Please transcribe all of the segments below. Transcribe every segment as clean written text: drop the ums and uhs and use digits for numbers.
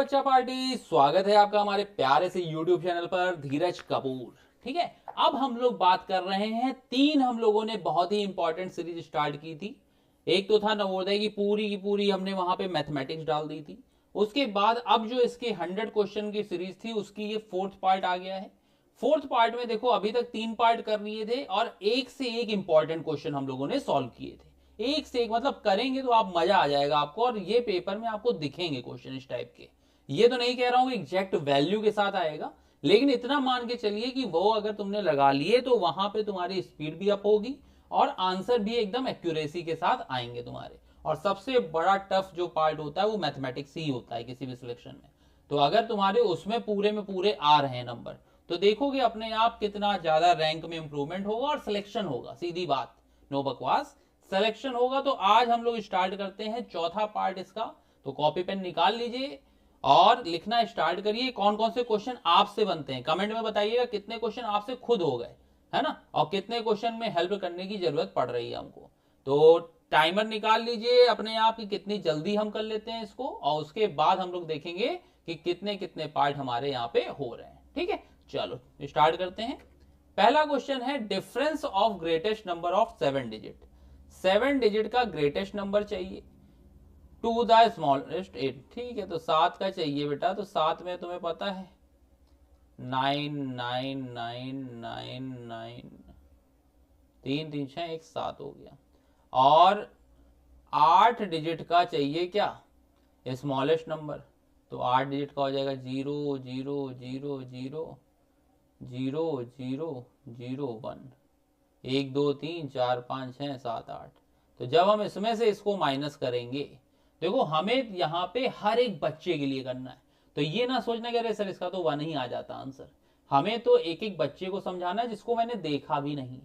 बच्चा पार्टी, स्वागत है आपका हमारे प्यारे से YouTube चैनल पर धीरज कपूर। ठीक है, अब हम लोग बात कर रहे हैं हम लोगों ने बहुत ही इंपॉर्टेंट सीरीज स्टार्ट की थी। एक तो था नवोदय की पूरी हमने वहां पे मैथमेटिक्स डाल दी थी। उसके बाद अब जो इसके 100 क्वेश्चन की सीरीज थी उसकी ये 4th पार्ट आ गया है। 4th पार्ट में देखो अभी तक 3 पार्ट कर लिए थे और एक से एक इंपॉर्टेंट क्वेश्चन हम लोगों ने सॉल्व किए थे। एक से एक मतलब करेंगे तो आप मजा आ जाएगा आपको, और ये पेपर में आपको दिखेंगे क्वेश्चन इस टाइप के। ये तो नहीं कह रहा हूं एग्जैक्ट वैल्यू के साथ आएगा, लेकिन इतना मान के चलिए कि वो अगर तुमने लगा लिए तो वहां पे तुम्हारी स्पीड भी अप होगी और आंसर भी एकदम एक्यूरेसी के साथ आएंगे तुम्हारे। और सबसे बड़ा टफ जो पार्ट होता है वो मैथमेटिक्स ही होता है किसी भी सिलेक्शन में। तो अगर तुम्हारे उसमें पूरे में पूरे आ रहे हैं नंबर, तो देखोगे अपने आप कितना ज्यादा रैंक में इंप्रूवमेंट होगा और सिलेक्शन होगा। सीधी बात, नो बकवास, सिलेक्शन होगा। तो आज हम लोग स्टार्ट करते हैं चौथा पार्ट इसका। तो कॉपी पेन निकाल लीजिए और लिखना स्टार्ट करिए। कौन कौन से क्वेश्चन आपसे बनते हैं कमेंट में बताइएगा, कितने क्वेश्चन आपसे खुद हो गए, है ना, और कितने क्वेश्चन में हेल्प करने की जरूरत पड़ रही है हमको। तो टाइमर निकाल लीजिए अपने आप की कितनी जल्दी हम कर लेते हैं इसको, और उसके बाद हम लोग देखेंगे कि कितने कितने पार्ट हमारे यहाँ पे हो रहे हैं। ठीक है, चलो स्टार्ट करते हैं। पहला क्वेश्चन है difference of greatest number of 7 digit. 7 digit का ग्रेटेस्ट नंबर चाहिए टू द स्मॉलेस्ट 8। ठीक है, तो 7 का चाहिए बेटा। तो 7 में तुम्हें पता है 99999, 3 3 6 1 7 हो गया। और 8 डिजिट का चाहिए क्या, स्मॉलेस्ट नंबर। तो 8 डिजिट का हो जाएगा 000000001, 1 2 3 4 5 6 7 8। तो जब हम इसमें से इसको माइनस करेंगे, देखो हमें यहाँ पे हर एक बच्चे के लिए करना है। तो ये ना सोचना कि अरे सर इसका तो 1 ही आ जाता आंसर। हमें तो एक एक बच्चे को समझाना है जिसको मैंने देखा भी नहीं।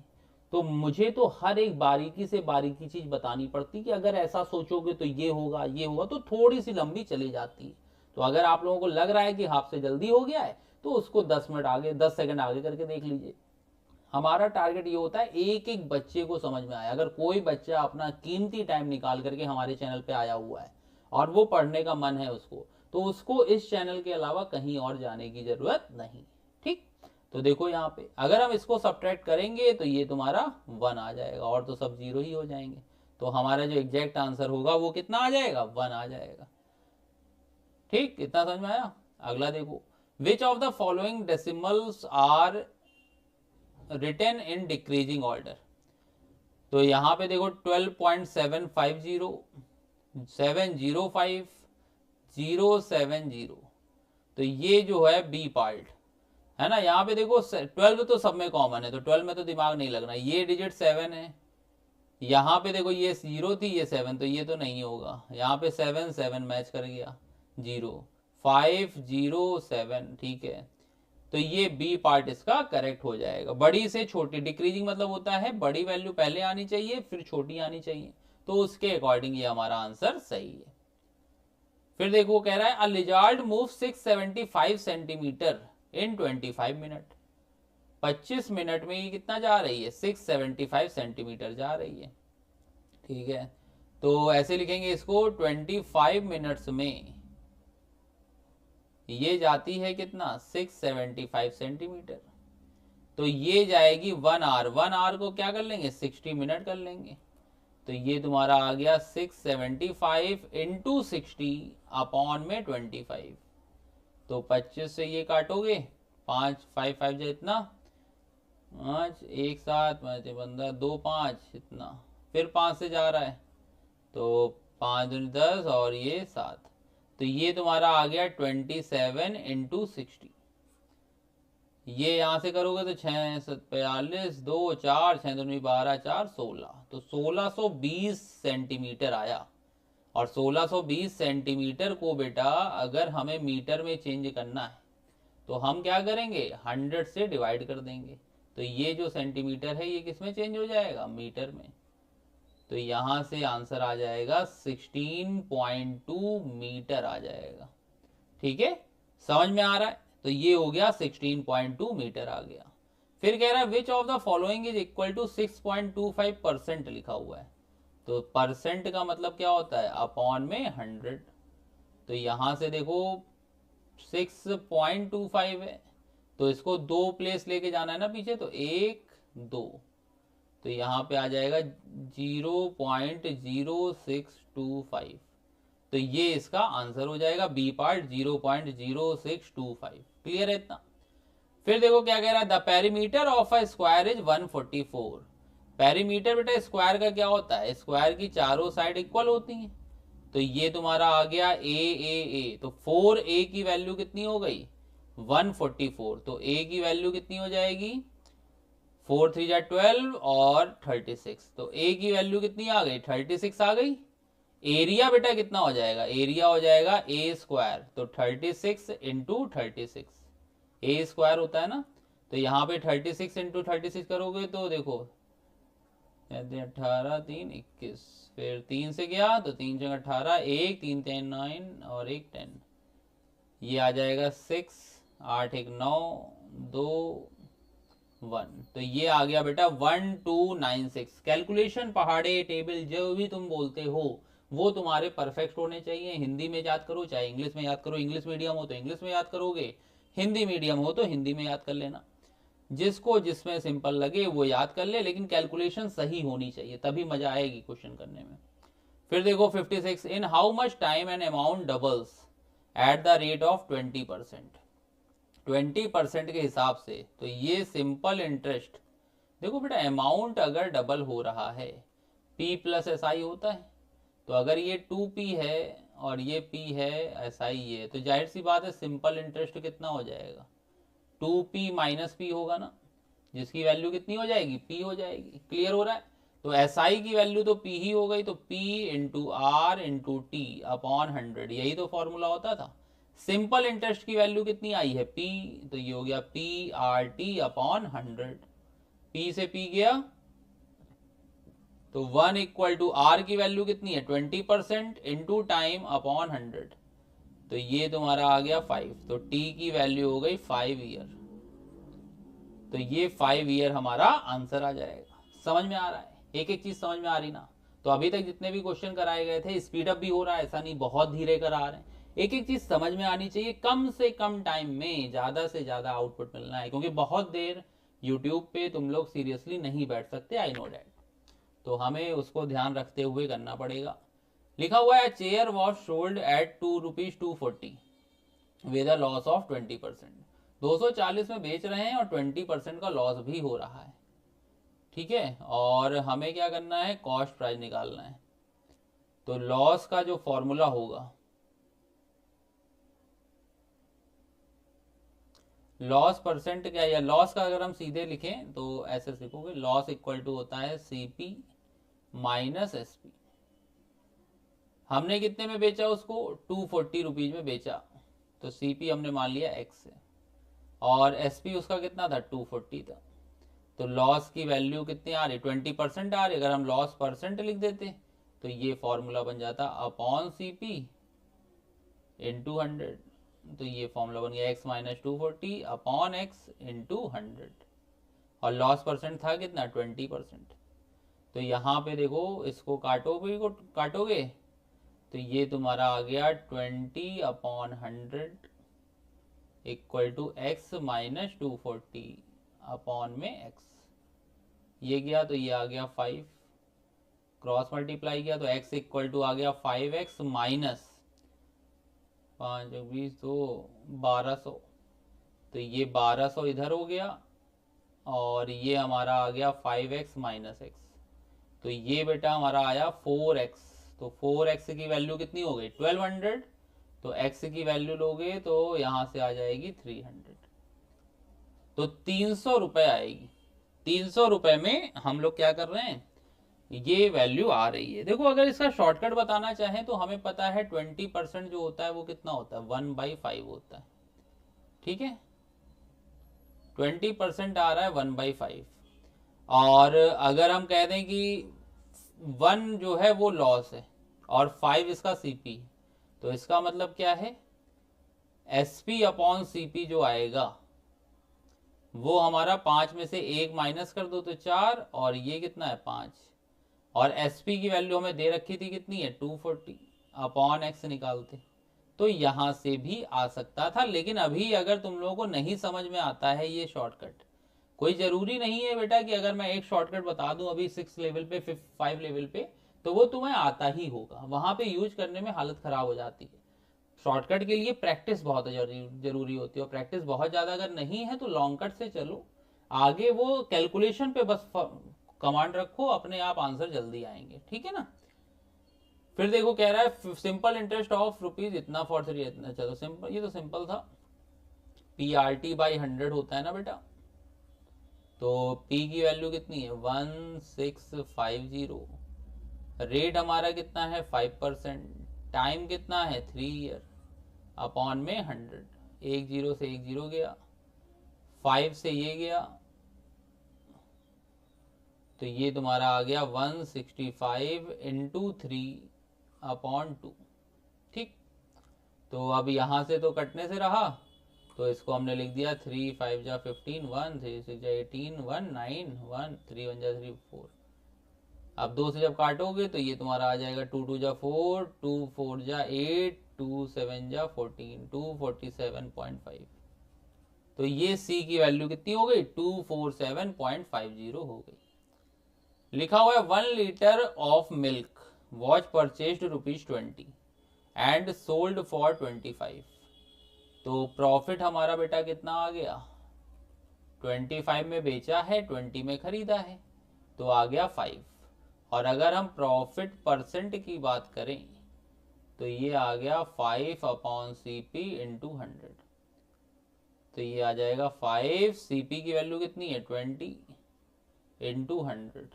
तो मुझे तो हर एक बारीकी से बारीकी चीज बतानी पड़ती कि अगर ऐसा सोचोगे तो ये होगा ये होगा, तो थोड़ी सी लंबी चली जाती है। तो अगर आप लोगों को लग रहा है कि आपसे जल्दी हो गया है तो उसको 10 मिनट आगे 10 सेकंड आगे करके देख लीजिए। हमारा टारगेट ये होता है एक एक बच्चे को समझ में आए। अगर कोई बच्चा अपना कीमती टाइम निकाल करके हमारे चैनल पे आया हुआ है और वो पढ़ने का मन है उसको, तो उसको इस चैनल के अलावा कहीं और जाने की जरूरत नहीं। ठीक, तो देखो यहाँ पे अगर हम इसको सब्ट्रैक्ट करेंगे तो ये तुम्हारा 1 आ जाएगा और तो सब 0 ही हो जाएंगे। तो हमारा जो एग्जैक्ट आंसर होगा वो कितना आ जाएगा, 1 आ जाएगा। ठीक, कितना समझ में आया। अगला देखो, which of the following decimals are written in decreasing order. तो यहां पे देखो 12.750, 705, 070। तो ये जो है बी पार्ट है ना। यहाँ पे देखो 12 तो सब में कॉमन है, तो 12 में तो दिमाग नहीं लगना। ये डिजिट 7 है, यहाँ पे देखो ये 0 थी ये 7, तो ये तो नहीं होगा। यहाँ पे 7 7 मैच कर गया, 0 5 0 7। ठीक है, तो ये बी पार्ट इसका करेक्ट हो जाएगा। बड़ी से छोटी, डिक्रीजिंग मतलब होता है बड़ी वैल्यू पहले आनी चाहिए फिर छोटी आनी चाहिए। तो उसके अकॉर्डिंग ये हमारा आंसर सही है। फिर देखो कह रहा है a lizard move 675 centimetre in 25 minute. 25 minute में ये कितना जा रही है, 675 सेंटीमीटर जा रही है। ठीक है, तो ऐसे लिखेंगे इसको 25 मिनट्स में ये जाती है कितना, 675 सेंटीमीटर। तो ये जाएगी 1 आवर। 1 आवर को क्या कर लेंगे, 60 मिनट कर लेंगे। तो ये तुम्हारा आ गया 675 इंटू 60 अपॉन में 25। तो 25 से ये काटोगे, 5 5 5 जो इतना, 5 1 7 बंदा 2 5 इतना, फिर 5 से जा रहा है तो 5 10 और ये 7। तो ये तुम्हारा आ गया 27 इंटू 60। ये यहां से करोगे तो 6 7 42 2 4 6 2 12 4 16। तो 1620 सेंटीमीटर आया। और 1620 सेंटीमीटर को बेटा अगर हमें मीटर में चेंज करना है तो हम क्या करेंगे, 100 से डिवाइड कर देंगे। तो ये जो सेंटीमीटर है ये किस में चेंज हो जाएगा, मीटर में। तो यहां से आंसर आ जाएगा 16.2 मीटर आ जाएगा। ठीक है, समझ में आ रहा है। तो ये हो गया 16.2 मीटर आ गया। फिर कह रहा है which of the following is equal to 6.25% लिखा हुआ है। तो परसेंट का मतलब क्या होता है, अपॉन में 100। तो यहां से देखो 6.25 है, तो इसको 2 प्लेस लेके जाना है ना पीछे, तो 1 2, तो यहाँ पे आ जाएगा 0.0625। तो ये इसका आंसर हो जाएगा, बी पार्ट 0.0625। क्लियर है इतना? फिर देखो क्या कह रहा है, the perimeter of a square is 144। Perimeter बेटा स्क्वायर का क्या होता है, स्क्वायर की चारों साइड इक्वल होती हैं। तो ये तुम्हारा आ गया ए, तो 4a की वैल्यू कितनी हो गई, 144। तो a की वैल्यू कितनी हो जाएगी, 4 3 जा 12 और 36। तो a की वैल्यू कितनी आ गई, 36 आ गई। एरिया बेटा कितना हो जाएगा, एरिया हो जाएगा ए स्क्वायर, तो 36 इंटू 36, ए स्क्वायर होता है ना। तो यहाँ पे 36 इंटू 36 करोगे तो देखो 18 3 21, फिर 3 से गया तो 3 जगह 18, 1 3 3 9 और 1 10, ये आ जाएगा 6 8 1 9 2 1। तो ये आ गया बेटा 1296। कैलकुलेशन पहाड़े टेबल जो भी तुम बोलते हो वो तुम्हारे परफेक्ट होने चाहिए। हिंदी में याद करो चाहे इंग्लिश में याद करो, इंग्लिश मीडियम हो तो इंग्लिश में याद करोगे, हिंदी मीडियम हो तो हिंदी में याद कर लेना। जिसको जिसमें सिंपल लगे वो याद कर ले, लेकिन कैलकुलेशन सही होनी चाहिए, तभी मजा आएगी क्वेश्चन करने में। फिर देखो 56, in how much time an amount doubles at the rate of 20%। 20% के हिसाब से, तो ये सिंपल इंटरेस्ट, देखो बेटा अमाउंट अगर डबल हो रहा है, P प्लस SI होता है, तो अगर ये 2P है और ये P है SI ये, तो जाहिर सी बात है सिंपल इंटरेस्ट कितना हो जाएगा, 2P माइनस P होगा ना, जिसकी वैल्यू कितनी हो जाएगी, P हो जाएगी। क्लियर हो रहा है? तो SI की वैल्यू तो P ही हो गई, तो P into R into T upon 100, यही तो फॉर्मूला होता था। सिंपल इंटरेस्ट की वैल्यू कितनी आई है, P, तो ये हो गया PRT अपॉन 100। P से P गया तो 1 इक्वल टू R की वैल्यू कितनी है 20% इंटू टाइम अपॉन 100, तो ये तुम्हारा आ गया 5। तो T की वैल्यू हो गई 5 ईयर, तो ये 5 ईयर हमारा आंसर आ जाएगा। समझ में आ रहा है? एक एक चीज समझ में आ रही ना? तो अभी तक जितने भी क्वेश्चन कराए गए थे स्पीड अप भी हो रहा है, ऐसा नहीं बहुत धीरे करा रहे हैं। एक एक चीज समझ में आनी चाहिए, कम से कम टाइम में ज्यादा से ज्यादा आउटपुट मिलना है, क्योंकि बहुत देर यूट्यूब पे तुम लोग सीरियसली नहीं बैठ सकते, आई नो डैट। तो हमें उसको ध्यान रखते हुए करना पड़ेगा। लिखा हुआ है chair was sold at 2 rupees 240 with a loss of 20%। 240 में बेच रहे हैं और 20% का लॉस भी हो रहा है। ठीक है, और हमें क्या करना है, कॉस्ट प्राइस निकालना है। तो लॉस का जो फॉर्मूला होगा, लॉस परसेंट क्या, या लॉस का अगर हम सीधे लिखें तो ऐसे लिखोगे, लॉस इक्वल टू होता है CP माइनस SP। हमने कितने में बेचा उसको, 240 रुपीज में बेचा, तो CP हमने मान लिया X है, और SP उसका कितना था 240 था। तो लॉस की वैल्यू कितनी आ रही, 20% आ रही। अगर हम लॉस परसेंट लिख देते तो ये फॉर्मूला बन जाता अपॉन CP इंटू 100, तो ये फॉर्मूला बन गया X minus 240 upon X into 100, और लॉस परसेंट था कितना 20%। तो यहाँ पे देखो इसको काटोगे तो ये तुम्हारा आ गया 20 upon 100 equal to X minus 240 upon में X, ये गया तो ये आ गया 5, क्रॉस मल्टीप्लाई किया तो X इक्वल टू आ गया 5X माइनस 5 20 तो 1200, तो ये 1200 इधर हो गया, और ये हमारा आ गया 5X माइनस X, तो ये बेटा हमारा आया 4X। तो 4X की वैल्यू कितनी हो गई 1200, तो X की वैल्यू लोगे तो यहां से आ जाएगी 300, तो 300 रुपए आएगी। 300 रुपए में हम लोग क्या कर रहे हैं, ये वैल्यू आ रही है। देखो अगर इसका शॉर्टकट बताना चाहें तो हमें पता है 20% जो होता है वो कितना होता है 1/5 होता है। ठीक है, 20% आ रहा है 1/5, और अगर हम कह दें कि 1 जो है वो लॉस है और 5 इसका CP, तो इसका मतलब क्या है, SP अपॉन CP जो आएगा वो हमारा 5 में से 1 माइनस कर दो तो 4, और ये कितना है 5, और SP की वैल्यू हमें दे रखी थी कितनी है 240 अपॉन X निकालते, तो यहाँ से भी आ सकता था। लेकिन अभी अगर तुम लोगों को नहीं समझ में आता है ये शॉर्टकट, कोई ज़रूरी नहीं है बेटा कि अगर मैं एक शॉर्टकट बता दूं अभी 6 लेवल पे 5 लेवल पे तो वो तुम्हें आता ही होगा। वहाँ पे यूज करने में हालत ख़राब हो जाती है। शॉर्टकट के लिए प्रैक्टिस बहुत जरूरी होती है, और प्रैक्टिस बहुत ज़्यादा अगर नहीं है तो लॉन्ग कट से चलो आगे। वो कैलकुलेशन पे बस कमांड रखो, अपने आप आंसर जल्दी आएंगे, ठीक है ना। फिर देखो कह रहा है सिंपल इंटरेस्ट ऑफ रुपीज इतना फॉर 3 इतना। चलो सिंपल, ये तो सिंपल था। PRT बाई 100 होता है ना बेटा, तो P की वैल्यू कितनी है 1650। रेट हमारा कितना है 5%। टाइम कितना है 3 ईयर अपॉन में 100। एक जीरो से एक जीरो गया, 5 से ये गया, तो ये तुम्हारा आ गया 165 इंटू 3/2। ठीक, तो अब यहाँ से तो कटने से रहा, तो इसको हमने लिख दिया 3 5 जा 15, 1 3 6 जा 18, 1 9 1 3 1 जा 3 4। अब 2 से जब काटोगे तो ये तुम्हारा आ जाएगा 2 2 जा 4, 2 4 जा 8, 2 7 जा 14, 247.5। तो ये C की वैल्यू कितनी हो गई 247.50 हो गई। लिखा हुआ है 1 litre of milk was purchased ₹20 and sold for 25। तो प्रॉफिट हमारा बेटा कितना आ गया 25 में बेचा है, 20 में खरीदा है, तो आ गया 5। और अगर हम प्रॉफिट परसेंट की बात करें तो ये आ गया 5/CP इंटू 100। तो ये आ जाएगा 5, CP की वैल्यू कितनी है 20 इंटू 100।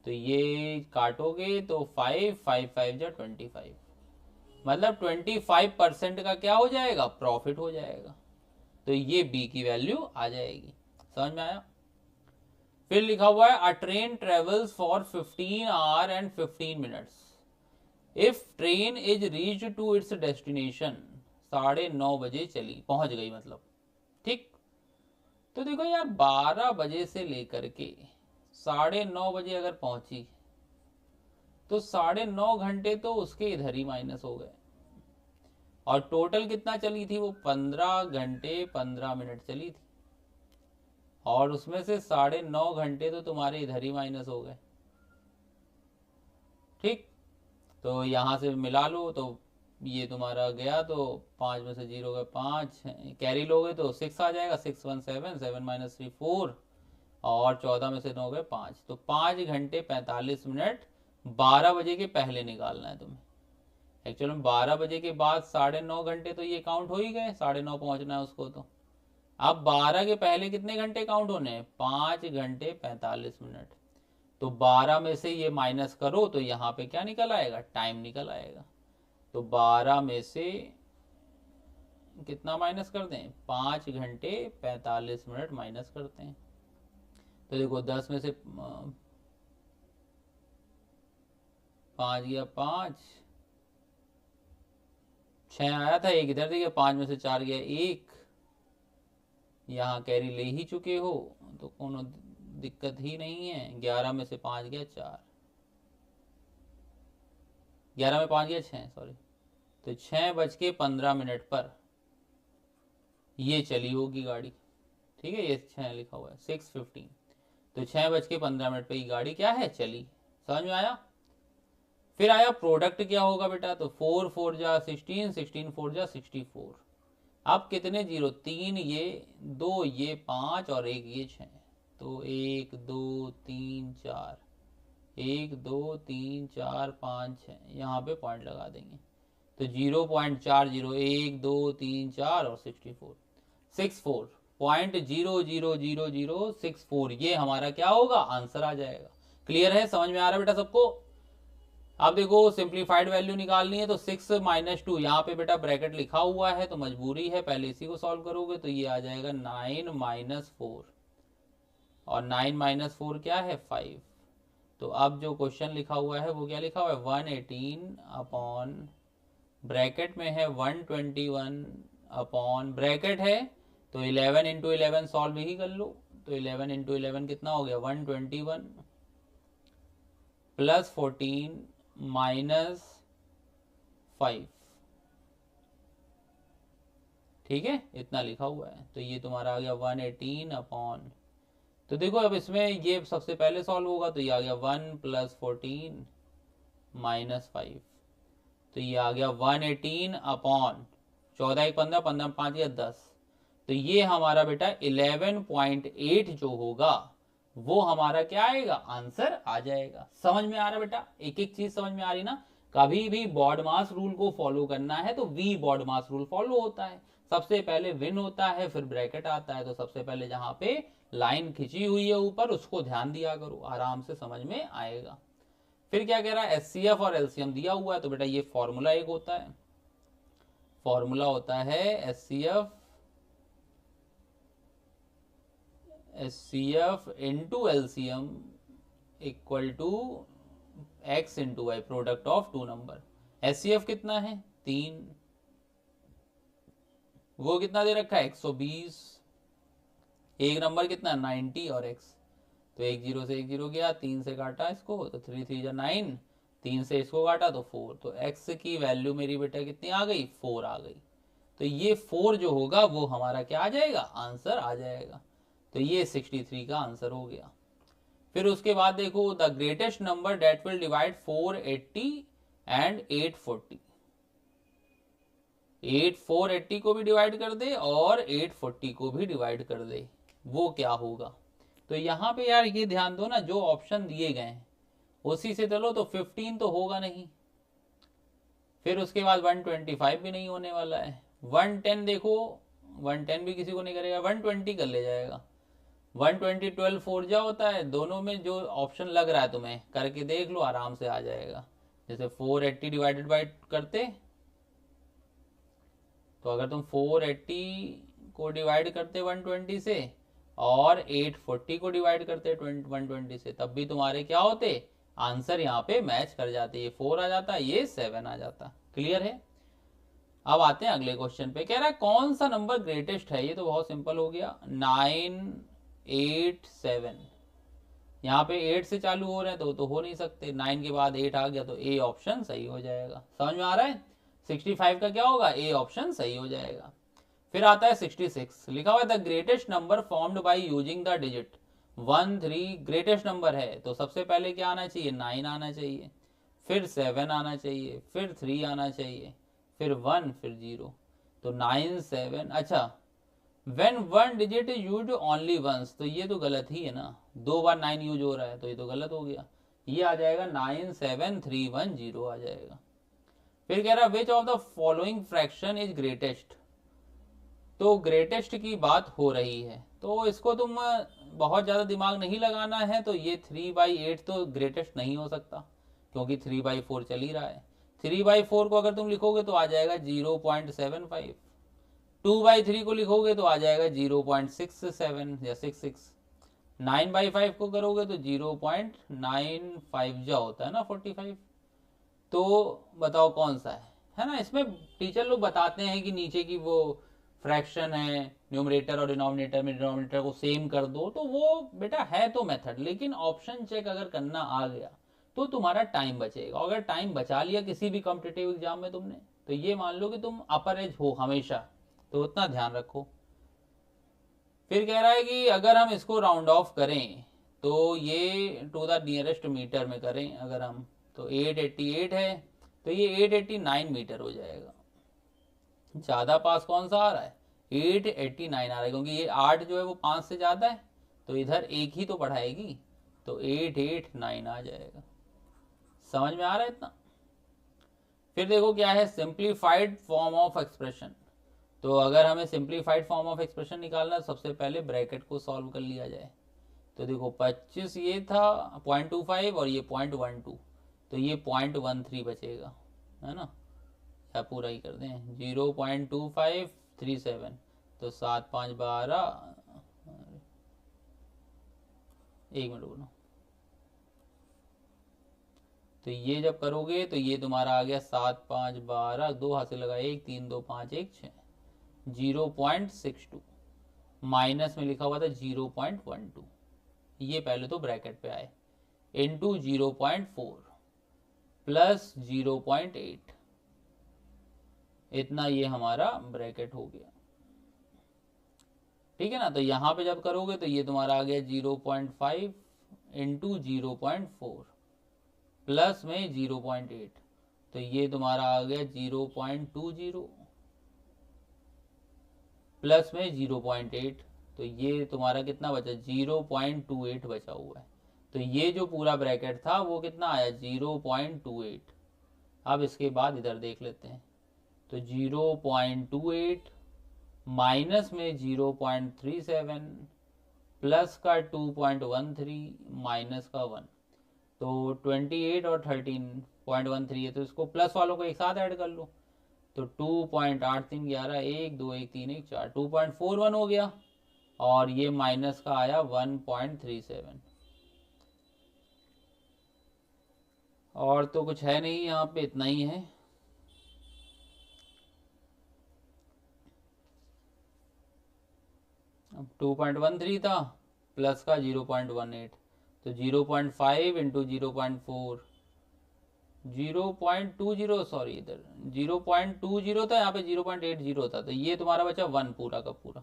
तो ये काटोगे तो 5 5 5 जा 25, मतलब 25% का क्या हो जाएगा प्रॉफिट हो जाएगा। तो ये B की वैल्यू आ जाएगी। समझ में आया। फिर लिखा हुआ है a train travels for 15 hour and 15 minutes if train is reach to its destination. 9:30 बजे चली, पहुंच गई मतलब। ठीक, तो देखो यार 12 बजे से लेकर के 9:30 बजे अगर पहुंची तो 9.5 घंटे तो उसके इधर ही माइनस हो गए। और टोटल कितना चली थी वो 15 घंटे 15 मिनट चली थी, और उसमें से 9.5 घंटे तो तुम्हारे इधर ही माइनस हो गए। ठीक, तो यहाँ से मिला लो तो ये तुम्हारा गया, तो 5 में से 0 गए 5, कैरी लोगे तो 6 आ जाएगा, 6 1 7, 7 - 3 4, और 14 में से 9 गए 5। तो 5 घंटे 45 मिनट 12 बजे के पहले निकालना है तुम्हें। एक्चुअली में 12 बजे के बाद 9.5 घंटे तो ये काउंट हो ही गए, 9:30 पहुंचना है उसको। तो अब 12 के पहले कितने घंटे काउंट होने हैं 5 घंटे 45 मिनट। तो 12 में से ये माइनस करो तो यहाँ पे क्या निकल आएगा टाइम निकल आएगा। तो 12 में से कितना माइनस कर दें 5 घंटे 45 मिनट माइनस करते हैं। तो देखो 10 में से 5 गया 5, 6 आया था, एक इधर देखिए 5 में से 4 गया 1, यहाँ कैरी ले ही चुके हो तो कोनो दिक्कत ही नहीं है। 11 में से 5 गया 4, 11 में 5 गया 6 सॉरी। तो 6:15 पर ये चली होगी गाड़ी। ठीक है, ये 6 लिखा हुआ है 6:15, तो 6:15 पे ये गाड़ी क्या है चली। समझ में आया। फिर आया प्रोडक्ट क्या होगा बेटा, तो 4 4 जा 16, 16 4 जा 64। अब कितने जीरो 3 ये 2 ये 5 और 1 ये 6। तो 1 2 3 4, 1 2 3 4 5 6, यहाँ पे पॉइंट लगा देंगे। तो 0.40, 1 2 3 4 और 64, 64.0000064, ये हमारा क्या होगा आंसर आ जाएगा। क्लियर है, समझ में आ रहा है बेटा सबको। अब देखो सिंप्लीफाइड वैल्यू निकालनी है, तो 6 - 2, यहाँ पे बेटा ब्रैकेट लिखा हुआ है तो मजबूरी है पहले इसी को सॉल्व करोगे। तो ये आ जाएगा 9 - 4, और 9 - 4 क्या है 5। तो अब जो क्वेश्चन लिखा हुआ है वो क्या लिखा हुआ है 118 अपॉन ब्रैकेट में है 121 अपॉन ब्रैकेट है, तो 11 × 11 सॉल्व ही कर लो। तो 11 × 11 कितना हो गया 121 प्लस 14 माइनस 5, ठीक है, इतना लिखा हुआ है। तो ये तुम्हारा आ गया 118 अपॉन, तो देखो अब इसमें ये सबसे पहले सॉल्व होगा, तो ये आ गया 1 + 14 - 5, तो ये आ गया 118 अपॉन 14 × 15, 15 × 5 = 10, तो ये हमारा बेटा 11.8 जो होगा वो हमारा क्या आएगा, आंसर आ जाएगा। समझ में आ रहा बेटा, एक एक चीज समझ में आ रही ना। कभी भी बॉड मास रूल को फॉलो करना है तो we BODMAS rule follow होता है। सबसे पहले विन होता है, फिर ब्रैकेट आता है, तो सबसे पहले जहां पे लाइन खिंची हुई है ऊपर उसको ध्यान दिया करो, आराम से समझ में आएगा। फिर क्या कह रहा है, एचसीएफ और एलसीएम दिया हुआ है, तो बेटा ये फॉर्मूला एक होता है, फॉर्मूला होता है HCF into LCM equal to x into Y, product of two number. HCF कितना है 3, वो कितना दे रखा है 120, एक नंबर कितना 90 और x, तो 1 0 से 1 0 गया, 3 से काटा इसको तो 3 3 जा 9, 3 से इसको काटा तो 4, तो x की वैल्यू मेरी बेटा कितनी आ गई 4 आ गई। तो ये 4 जो होगा वो हमारा क्या आ जाएगा, आंसर आ जाएगा। तो ये 63 का आंसर हो गया। फिर उसके बाद देखो, the greatest number that will divide 480 and 840, 480 को भी डिवाइड कर दे और 840 को भी डिवाइड कर दे, वो क्या होगा। तो यहां पे यार ये ध्यान दो ना, जो ऑप्शन दिए गए हैं उसी से चलो, तो 15 तो होगा नहीं, फिर उसके बाद 125 भी नहीं होने वाला है, 110 देखो 110 भी किसी को नहीं करेगा, 120 कर ले जाएगा, 120 12 4 जा होता है, दोनों में जो ऑप्शन लग रहा है तुम्हें करके देख लो, आराम से आ जाएगा। जैसे 480 डिवाइडेड बाई करते, तो अगर तुम 480 को डिवाइड करते 120 से और 840 को डिवाइड करते 120 से, तब भी तुम्हारे क्या होते, आंसर यहाँ पे मैच कर जाते, ये 4 आ जाता, ये 7 आ जाता। क्लियर है। अब आते हैं अगले क्वेश्चन पे, कह रहा है कौन सा नंबर ग्रेटेस्ट है। ये तो बहुत सिंपल हो गया, 9 8 7, यहाँ पे 8 से चालू हो रहे हैं तो हो नहीं सकते, 9 के बाद 8 आ गया तो ए ऑप्शन सही हो जाएगा। समझ में आ रहा है, 65 का क्या होगा, ए ऑप्शन सही हो जाएगा। फिर आता है 66, लिखा हुआ है the greatest number formed by using the digit 1 3, greatest number है तो सबसे पहले क्या आना चाहिए, 9 आना चाहिए, फिर 7 आना चाहिए, फिर 3 आना चाहिए, फिर 1, फिर 0, तो 9 7। अच्छा, when one digit is used only once, तो ये तो गलत ही है ना, 2 बार 9 यूज हो रहा है तो ये तो गलत हो गया, ये आ जाएगा 9 7 3 1 0 आ जाएगा। फिर कह रहा है which of the following fraction is greatest, तो ग्रेटेस्ट की बात हो रही है, तो इसको तुम बहुत ज़्यादा दिमाग नहीं लगाना है, तो ये 3/8 तो ग्रेटेस्ट नहीं हो सकता क्योंकि 3/4 चल ही रहा है। 3/4 को अगर तुम लिखोगे तो आ जाएगा 0.75, 2/3 को लिखोगे तो आ जाएगा 0.67 या 66, 9/5 को करोगे तो 0.95 जा होता है ना 45, तो बताओ कौन सा है ना। इसमें टीचर लोग बताते हैं कि नीचे की वो फ्रैक्शन है, न्यूमरेटर और डिनोमिनेटर में डिनोमिनेटर को सेम कर दो, तो वो बेटा है तो मेथड, लेकिन ऑप्शन चेक अगर करना आ गया तो तुम्हारा टाइम बचेगा। अगर टाइम बचा लिया किसी भी कॉम्पिटिटिव एग्जाम में तुमने, तो ये मान लो कि तुम अपर एज हो हमेशा, तो उतना ध्यान रखो। फिर कह रहा है कि अगर हम इसको राउंड ऑफ करें तो ये टू द नियरेस्ट मीटर में करें अगर हम, तो 888 है तो ये 889 मीटर हो जाएगा। ज़्यादा पास कौन सा आ रहा है, 889 आ रहा है, क्योंकि ये 8 जो है वो 5 से ज़्यादा है तो इधर एक ही तो बढ़ाएगी, तो 889 आ जाएगा। समझ में आ रहा है इतना। फिर देखो क्या है, सिंप्लीफाइड फॉर्म ऑफ एक्सप्रेशन, तो अगर हमें सिंप्लीफाइड फॉर्म ऑफ एक्सप्रेशन निकालना है सबसे पहले ब्रैकेट को सॉल्व कर लिया जाए, तो देखो 25 ये था 0.25 और ये 0.12, तो ये 0.13 बचेगा, है ना, या पूरा ही कर दें 0.2537, तो 7 5 12, 1 मिनट बोलो, तो ये जब करोगे तो ये तुम्हारा आ गया 7 5 12, 2 हाथ से लगा 1 3 2 5 1 6, 0.62, माइनस में लिखा हुआ था 0.12, ये पहले तो ब्रैकेट पे आए, इंटू 0.4 प्लस 0.8, इतना ये हमारा ब्रैकेट हो गया। ठीक है ना। तो यहाँ पे जब करोगे तो ये तुम्हारा आ गया 0.5 इंटू 0.4 प्लस में 0.8, तो ये तुम्हारा आ गया 0.20 प्लस में 0.8, तो ये तुम्हारा कितना बचा 0.28 बचा हुआ है। तो ये जो पूरा ब्रैकेट था वो कितना आया 0.28। अब इसके बाद इधर देख लेते हैं, तो 0.28 माइनस में 0.37 प्लस का 2.13 माइनस का 1, तो 28 और 13.13 है, तो इसको प्लस वालों को एक साथ ऐड कर लो, तो 2.83 11 1 2 1 3 1 4 2.41 हो गया, और ये माइनस का आया 1.37। और तो कुछ है नहीं यहाँ पे, इतना ही है। अब 2.13 था प्लस का 0.18, तो 0.5 इंटू 0.4 0.20, सॉरी इधर 0.20 था, यहाँ पे 0.80 था, तो ये तुम्हारा बचा 1 पूरा का पूरा,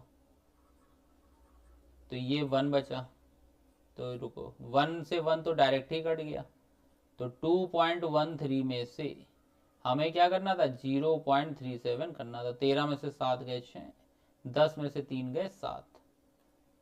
तो ये 1 बचा। तो रुको, 1 से 1 तो डायरेक्ट ही कट गया, तो 2.13 में से हमें क्या करना था 0.37 करना था। 13 में से 7 गए 6, 10 में से 3 गए 7,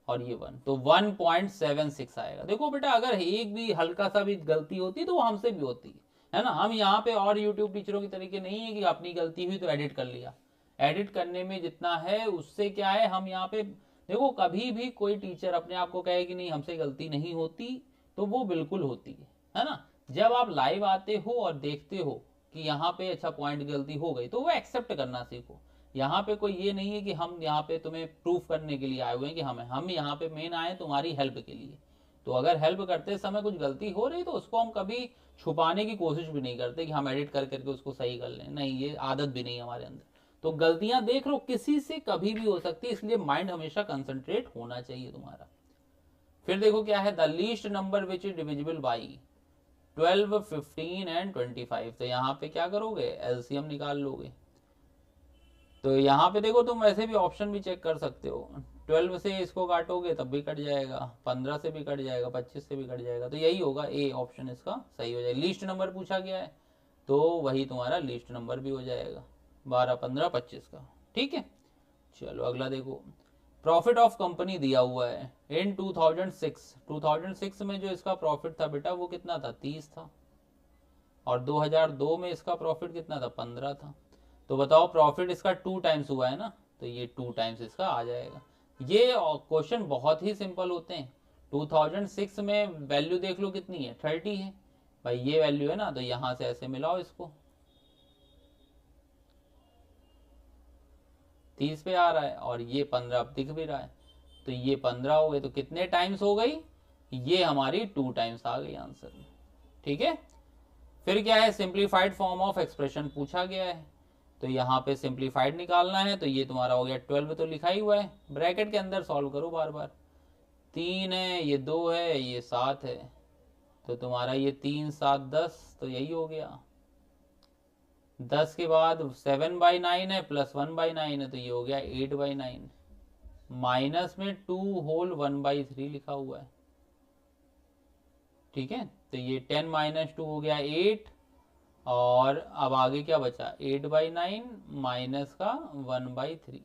और ये 1, तो 1.76 आएगा। देखो बेटा, अगर एक भी हल्का सा भी गलती होती तो वो हमसे भी होती है ना। हम यहाँ पे और यूट्यूब टीचरों की तरीके नहीं है कि अपनी गलती हुई तो एडिट कर लिया। एडिट करने में जितना है उससे क्या है, हम यहाँ पे देखो, कभी भी कोई टीचर अपने आप को कहे कि नहीं हमसे गलती नहीं होती, तो वो बिल्कुल होती है ना। जब आप लाइव आते हो और देखते हो कि यहाँ पे अच्छा पॉइंट गलती हो गई, तो वो एक्सेप्ट करना सीखो। यहाँ पे कोई ये नहीं है कि हम यहाँ पे तुम्हें प्रूफ करने के लिए आए हुए हैं कि हम यहाँ पे मेन आए तुम्हारी हेल्प के लिए। तो अगर हेल्प करते समय कुछ गलती हो रही तो उसको हम कभी छुपाने की कोशिश भी नहीं करते कि हम एडिट कर करके उसको सही कर लें, नहीं, ये आदत भी नहीं हमारे अंदर। तो गलतियां देख लो, किसी से कभी भी हो सकती है, इसलिए माइंड हमेशा कंसंट्रेट होना चाहिए तुम्हारा। फिर देखो क्या है, the least number which is divisible by 12 15 and 25। तो यहाँ पे क्या करोगे, एलसीएम निकाल लोगे। तो यहाँ पे देखो, तुम वैसे भी ऑप्शन भी चेक कर सकते हो, 12 से इसको काटोगे तब भी कट जाएगा, 15 से भी कट जाएगा, 25 से भी कट जाएगा, तो यही होगा ए ऑप्शन इसका सही हो जाएगा। लीस्ट नंबर पूछा गया है तो वही तुम्हारा लीस्ट नंबर भी हो जाएगा, 12 15 25 का। ठीक है, चलो अगला देखो, प्रॉफिट ऑफ कंपनी दिया हुआ है इन 2006 में जो इसका प्रॉफिट था बेटा वो कितना था 30 था, और 2002 में इसका प्रॉफिट कितना था 15 था। तो बताओ प्रॉफिट इसका 2 टाइम्स हुआ है ना, तो ये 2 टाइम्स इसका आ जाएगा। ये क्वेश्चन बहुत ही सिंपल होते हैं। 2006 में वैल्यू देख लो कितनी है 30 है भाई, ये वैल्यू है ना, तो यहां से ऐसे मिलाओ इसको, 30 पे आ रहा है, और ये 15 अब दिख भी रहा है, तो ये 15 हो गए, तो कितने टाइम्स हो गई, ये हमारी 2 टाइम्स आ गई आंसर में। ठीक है, फिर क्या है, सिंप्लीफाइड फॉर्म ऑफ एक्सप्रेशन पूछा गया है, तो यहाँ पे सिंप्लीफाइड निकालना है, तो ये तुम्हारा हो गया 12 तो लिखा ही हुआ है, ब्रैकेट के अंदर सॉल्व करो बार बार, 3 है, ये 2 है, ये 7 है, तो तुम्हारा ये 3 7 10, तो यही हो गया। 10 के बाद 7/9 है प्लस 1/9 है, तो ये हो गया 8/9, माइनस में 2 होल 1/3 लिखा हुआ है। ठीक है, तो ये 10 - 2 हो गया 8, और अब आगे क्या बचा 8/9 माइनस का 1/3,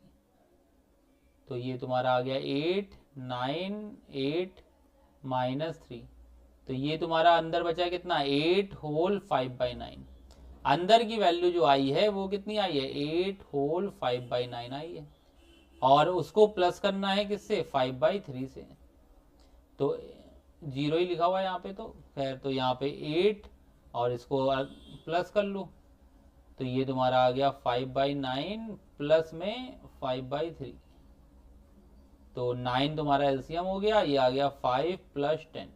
तो ये तुम्हारा आ गया 8 9 8 -3, तो ये तुम्हारा अंदर बचा कितना 8 होल 5/9। अंदर की वैल्यू जो आई है वो कितनी आई है 8 होल 5/9 आई है, और उसको प्लस करना है किससे 5/3 से, तो 0 ही लिखा हुआ है यहाँ पे, तो खैर तो यहाँ पे 8 और इसको प्लस कर लो, तो ये तुम्हारा आ गया 5/9 प्लस में 5/3, तो 9 तुम्हारा एलसीएम हो गया, ये आ गया 5 प्लस 10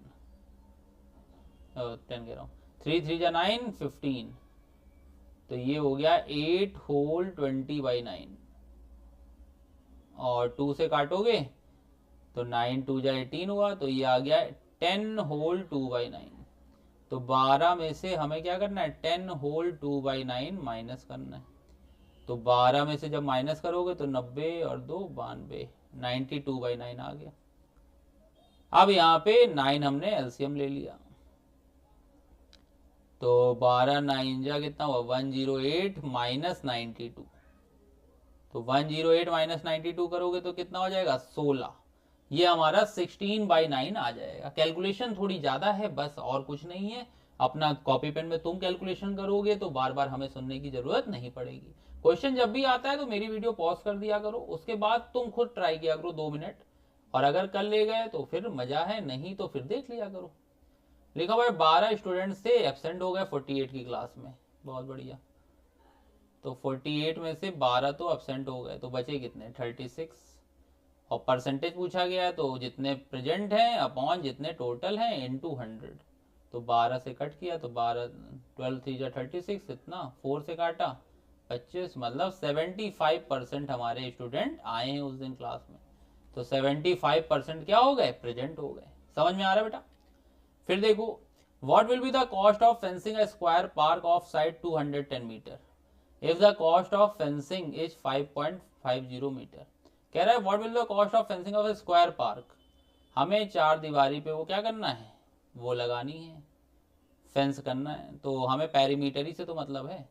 कह रहा हूँ 3 3 जा 9 15, तो ये हो गया 8 होल 20/9, और 2 से काटोगे तो 9 2 जा 18 हुआ, तो ये आ गया 10 होल 2/9, तो 12 में से हमें क्या करना है 10 होल 2/9 माइनस करना है, तो 12 में से जब माइनस करोगे तो 90 और 2 92, 92/9 आ गया। अब यहाँ पे 9 हमने एलसीएम ले लिया, तो 12 9 जा कितना हुआ 108 माइनस 92, तो 108 माइनस 92 करोगे तो कितना हो जाएगा 16। ये हमारा 16/9 आ जाएगा। कैलकुलेशन थोड़ी ज़्यादा है बस, और कुछ नहीं है। अपना कॉपी पेन में तुम कैलकुलेशन करोगे तो बार बार हमें सुनने की जरूरत नहीं पड़ेगी। क्वेश्चन जब भी आता है तो मेरी वीडियो पॉज कर दिया करो, उसके बाद तुम खुद ट्राई किया करो 2 मिनट, और अगर कर ले गए तो फिर मजा है, नहीं तो फिर देख लिया करो। लिखा भाई 12 स्टूडेंट्स थे, एब्सेंट हो गए 48 की क्लास में, बहुत बढ़िया। तो 48 में से 12 तो एब्सेंट हो गए, तो बचे कितने 36, और परसेंटेज पूछा गया है तो जितने प्रेजेंट हैं अपॉन जितने टोटल हैं इनटू 100। तो 12 से कट किया तो 12 12 3 जा 36, इतना 4 से काटा 25, मतलब 75% हमारे स्टूडेंट आए हैं उस दिन क्लास में। तो 75% क्या हो गए प्रेजेंट हो गए। समझ में आ रहा है बेटा? फिर देखो, what will be the cost of fencing a square park of side 210 metre if the cost of fencing is 5.50 metre. कह रहा है what will the cost of fencing of a square park. हमें 4 दीवारी पे वो क्या करना है, वो लगानी है, फेंस करना है, तो हमें पेरीमीटर ही से तो मतलब है।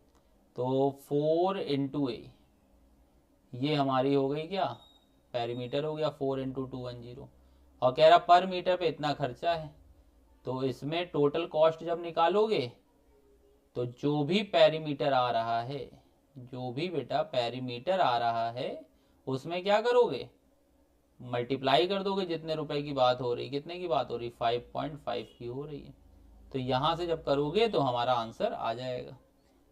तो 4 इंटू ए, ये हमारी हो गई क्या पेरीमीटर हो गया 4 इंटू 210, और कह रहा पर मीटर पे इतना खर्चा है। तो इसमें टोटल कॉस्ट जब निकालोगे तो जो भी पेरीमीटर आ रहा है, जो भी बेटा पेरीमीटर आ रहा है उसमें क्या करोगे, मल्टीप्लाई कर दोगे। जितने रुपए की बात हो रही, कितने की बात हो रही 5.5 की हो रही है। तो यहां से जब करोगे तो हमारा आंसर आ जाएगा।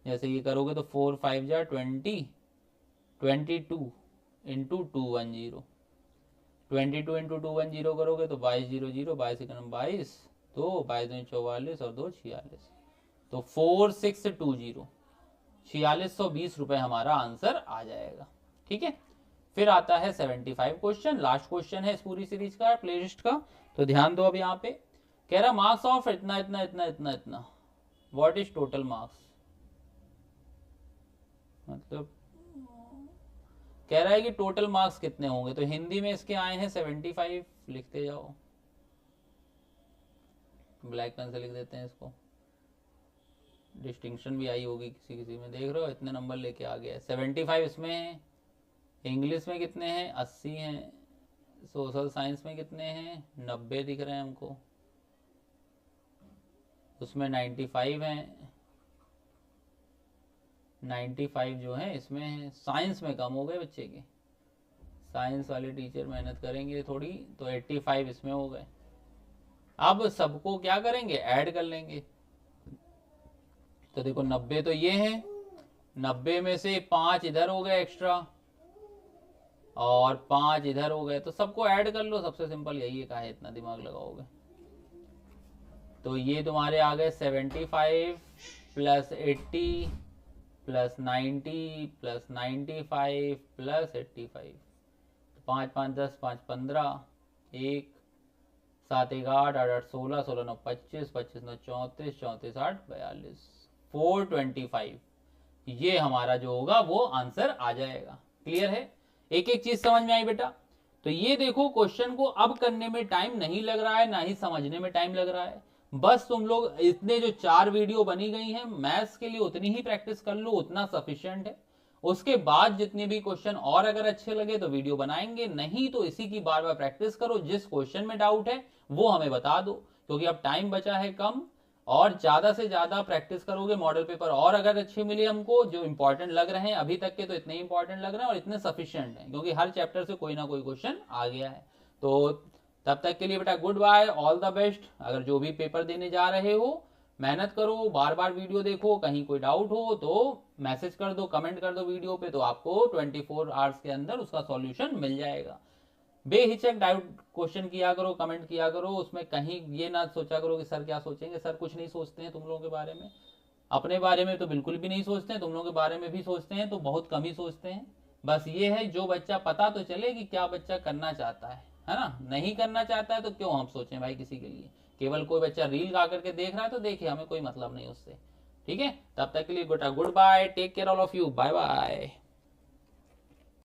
जैसे ये करोगे तो 4 5 जा 20, 22 इंटू 210, 22 इंटू 210 करोगे तो 2200, 22 2 22 44 और 2 46, तो 4620, 4620 रुपए हमारा आंसर आ जाएगा। ठीक है, फिर आता है 75 क्वेश्चन, लास्ट क्वेश्चन है इस पूरी सीरीज का, प्लेलिस्ट का। तो ध्यान दो अब यहाँ पे, कह रहा मार्क्स ऑफ इतना इतना इतना इतना इतना, व्हाट इज टोटल मार्क्स, मतलब कह रहा है कि टोटल मार्क्स कितने होंगे। तो हिंदी में इसके आए हैं 75, लिखते जाओ, ब्लैक पेन से लिख देते हैं इसको, डिस्टिंक्शन भी आई होगी किसी किसी में, देख रहे हो इतने नंबर लेके आ गया है। 75 इसमें है, इंग्लिश में कितने हैं 80 हैं, सोशल साइंस में कितने हैं 90 दिख रहे हैं हमको, उसमें 95 हैं, 95 जो है इसमें है। साइंस में कम हो गए बच्चे के, साइंस वाले टीचर मेहनत करेंगे थोड़ी, तो 85 इसमें हो गए। अब सबको क्या करेंगे, ऐड कर लेंगे। तो देखो 90 तो ये है, 90 में से 5 इधर हो गए एक्स्ट्रा और 5 इधर हो गए, तो सबको ऐड कर लो, सबसे सिंपल यही है, काहे इतना दिमाग लगाओगे। तो ये तुम्हारे आ गए 75 प्लस 80 प्लस 90 प्लस 95 प्लस 85, 5 5 10 5 15, 1 7 1 8 8 8 16 16 9 25 25 9 34 34 8 42, 425, ये हमारा जो होगा वो आंसर आ जाएगा। क्लियर है? एक एक चीज समझ में आई बेटा? तो ये देखो क्वेश्चन को अब करने में टाइम नहीं लग रहा है, ना ही समझने में टाइम लग रहा है। बस तुम लोग इतने जो 4 वीडियो बनी गई हैं मैथ्स के लिए उतनी ही प्रैक्टिस कर लो, उतना सफिशिएंट है। उसके बाद जितने भी क्वेश्चन और अगर अच्छे लगे तो वीडियो बनाएंगे, नहीं तो इसी की बार बार प्रैक्टिस करो। जिस क्वेश्चन में डाउट है वो हमें बता दो, क्योंकि अब टाइम बचा है कम, और ज्यादा से ज्यादा प्रैक्टिस करोगे मॉडल पेपर और अगर अच्छे मिले हमको, जो इंपॉर्टेंट लग रहे हैं अभी तक के, तो इतने इंपॉर्टेंट लग रहे हैं और इतने सफिशिएंट हैं, क्योंकि हर चैप्टर से कोई ना कोई क्वेश्चन आ गया है। तो तब तक के लिए बेटा good bye, all the best. अगर जो भी पेपर देने जा रहे हो मेहनत करो, बार बार वीडियो देखो, कहीं कोई डाउट हो तो मैसेज कर दो, कमेंट कर दो वीडियो पे, तो आपको 24 आवर्स के अंदर उसका सॉल्यूशन मिल जाएगा। बेहिचक डाउट क्वेश्चन किया करो, कमेंट किया करो, उसमें कहीं ये ना सोचा करो कि सर क्या सोचेंगे। सर कुछ नहीं सोचते हैं तुम लोगों के बारे में, अपने बारे में तो बिल्कुल भी नहीं सोचते हैं, तुम लोगों के बारे में भी सोचते हैं तो बहुत कम ही सोचते हैं। बस ये है जो बच्चा पता तो चले कि क्या बच्चा करना चाहता है ना। नहीं करना चाहता है तो क्यों हम सोचें भाई किसी के लिए। केवल कोई बच्चा रील गा करके देख रहा है तो देखिए, हमें कोई मतलब नहीं उससे। ठीक है, तब तक के लिए good bye, take care all of you, bye bye.